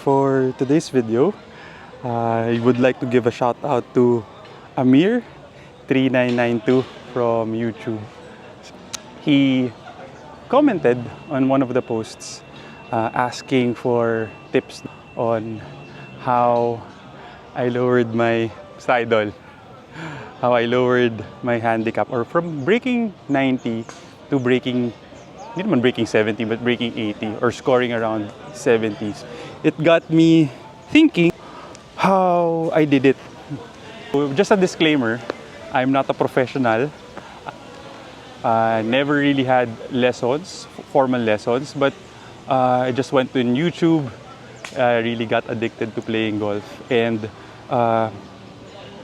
for today's video. I would like to give a shout out to Amir3992 from YouTube. He commented on one of the posts asking for tips on how I lowered my idol, how I lowered my handicap, or from breaking 90 to breaking, hindi naman breaking 70, but breaking 80 or scoring around 70s. It got me thinking how I did it. Just a disclaimer, I'm not a professional. Never really had lessons, formal lessons, but I just went to YouTube, really got addicted to playing golf, and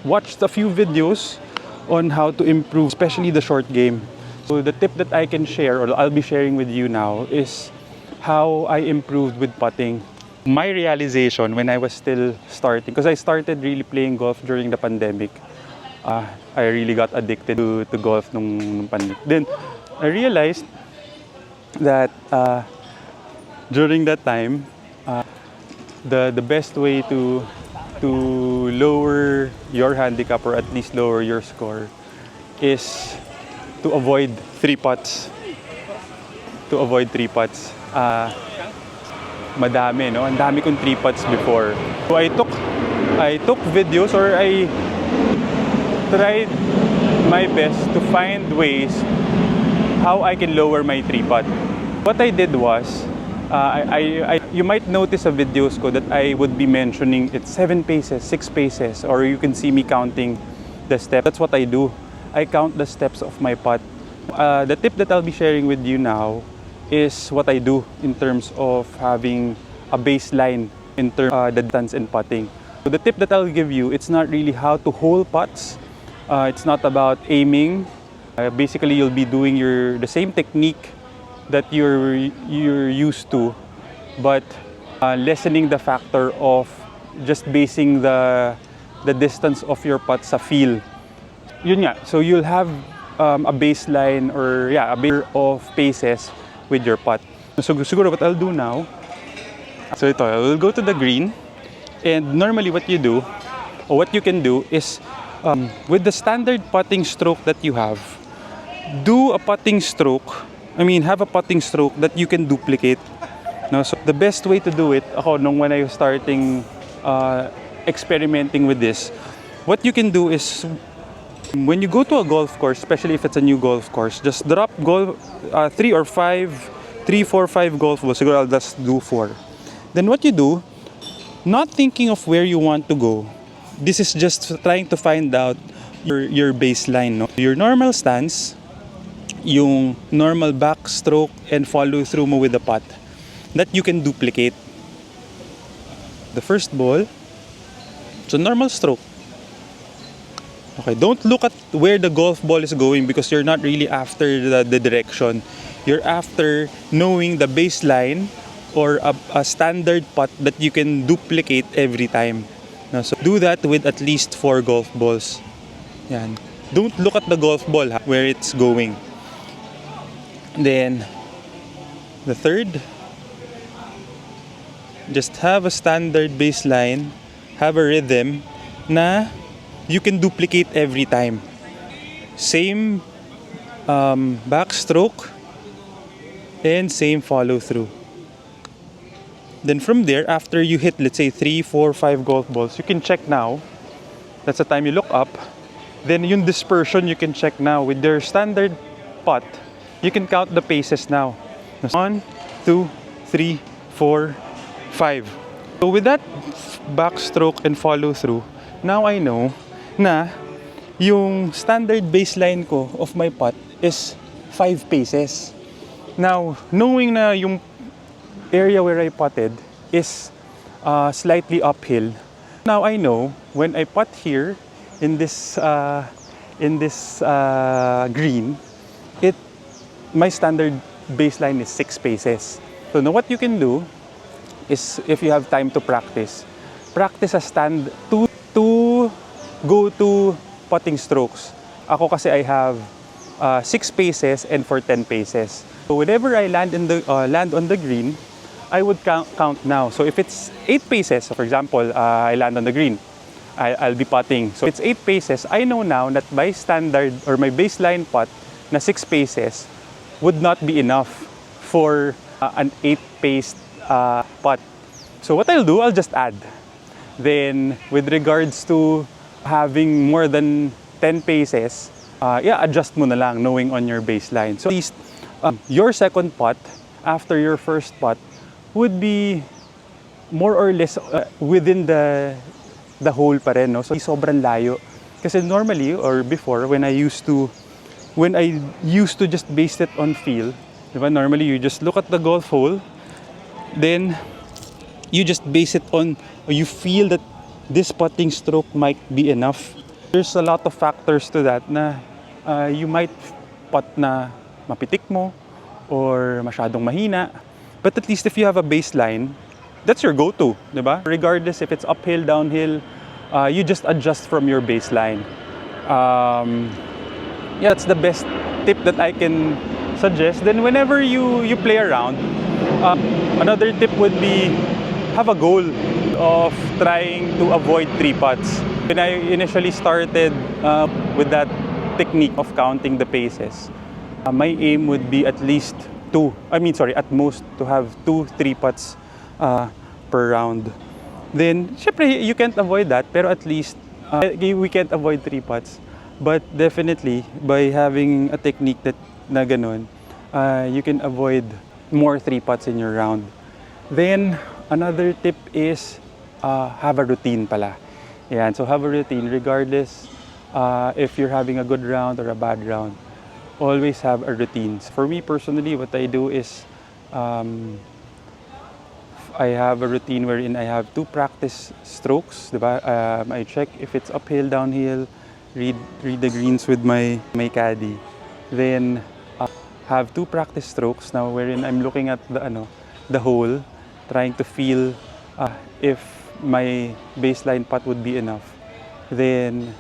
watched a few videos on how to improve, especially the short game. So the tip that I can share, or I'll be sharing with you now, is how I improved with putting. My realization when I was still starting, because I started really playing golf during the pandemic. I really got addicted to golf nung pandemic. Then I realized that during that time, the best way to lower your handicap, or at least lower your score, is to avoid three putts. Madami, no? Ang dami kong three putts before. So I took videos, or I tried my best to find ways how I can lower my three putt. What I did was, you might notice sa videos ko that I would be mentioning it's 7 paces, 6 paces, or you can see me counting the steps. That's what I do. I count the steps of my putt. The tip that I'll be sharing with you now is what I do in terms of having a baseline in terms of the distance in putting. So the tip that I'll give you, it's not really how to hole putts. It's not about aiming. Basically, you'll be doing the same technique that you're used to, but lessening the factor of just basing the distance of your putt sa feel. Yun nga. So you'll have a baseline, or a bit of paces with your putt. So siguro what I'll do now, so ito, I will go to the green, and normally what you do, or what you can do is, with the standard putting stroke that you have, have a putting stroke that you can duplicate. No, so the best way to do it, when I was starting experimenting with this, what you can do is, when you go to a golf course, especially if it's a new golf course, just drop 3, 4, 5 golf balls. Siguro I'll just do 4. Then what you do, not thinking of where you want to go, this is just trying to find out your baseline, no? Your normal stance, yung normal backstroke and follow through mo with the putt, that you can duplicate. The first ball, so normal stroke. Okay, don't look at where the golf ball is going, because you're not really after the direction. You're after knowing the baseline, or a standard putt that you can duplicate every time. Now, so do that with at least 4 golf balls. Yan. Don't look at the golf ball, where it's going. Then, the third, just have a standard baseline, have a rhythm na you can duplicate every time. Same backstroke and same follow through. Then from there, after you hit, let's say 3, 4, 5 golf balls, you can check now. That's the time you look up. Then yung dispersion, you can check now. With your standard putt, you can count the paces now. 1, 2, 3, 4, 5. So with that backstroke and follow through, now I know na yung standard baseline ko of my putt is 5 paces. Now, knowing na yung area where I putted is slightly uphill, now I know when I putt here in this green, my standard baseline is 6 paces. So now what you can do is, if you have time to practice a two go-to putting strokes. Ako kasi I have 6 paces and for 10 paces. So whenever I land on the green, I would count now. So if it's 8 paces, so for example, I land on the green, I'll be putting. So it's 8 paces. I know now that my standard or my baseline putt na 6 paces would not be enough for an 8-paced putt. So what I'll do, I'll just add. Then with regards to having more than 10 paces, adjust mo na lang knowing on your baseline. So at least your second putt after your first putt would be more or less within the hole pa rin, no? So sobrang layo. Kasi normally or before when I used to just base it on feel, diba? Normally you just look at the golf hole, then you just base it on, or you feel that this putting stroke might be enough. There's a lot of factors to that na you might putt na mapitik mo or masyadong mahina. But at least if you have a baseline, that's your go-to, diba? Regardless if it's uphill, downhill, you just adjust from your baseline. That's the best tip that I can suggest. Then whenever you play around, another tip would be have a goal of trying to avoid 3 putts. When I initially started with that technique of counting the paces, my aim would be at most to have 2 3 putts per round. Then, syempre, you can't avoid that, pero at least we can't avoid 3 putts. But definitely, by having a technique na ganun, you can avoid more 3 putts in your round. Then, another tip is have a routine pala. Yan, so have a routine regardless if you're having a good round or a bad round. Always have a routine. For me personally, what I do is I have a routine wherein I have 2 practice strokes, diba? I check if it's uphill, downhill, read the greens with my caddy. Then have 2 practice strokes now wherein I'm looking at the hole, trying to feel if my baseline putt would be enough. Then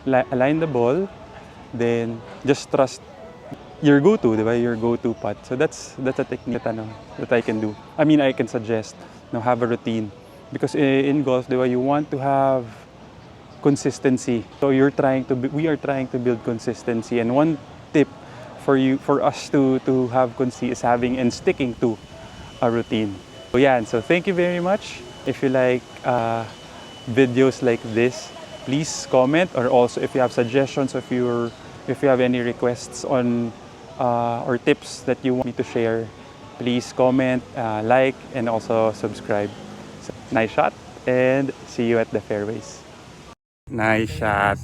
align the ball, then just trust your go-to, diba? Your go-to putt. So that's a technique that I can do. I can suggest. Now have a routine, because in golf, diba, you want to have consistency. So we are trying to build consistency, and one tip for us to have consistency is having and sticking to a routine. So thank you very much. If you like videos like this, please comment, or also if you have suggestions, if you have any requests on or tips that you want me to share, please comment, like, and also subscribe. So, nice shot, and see you at the fairways. Nice shot.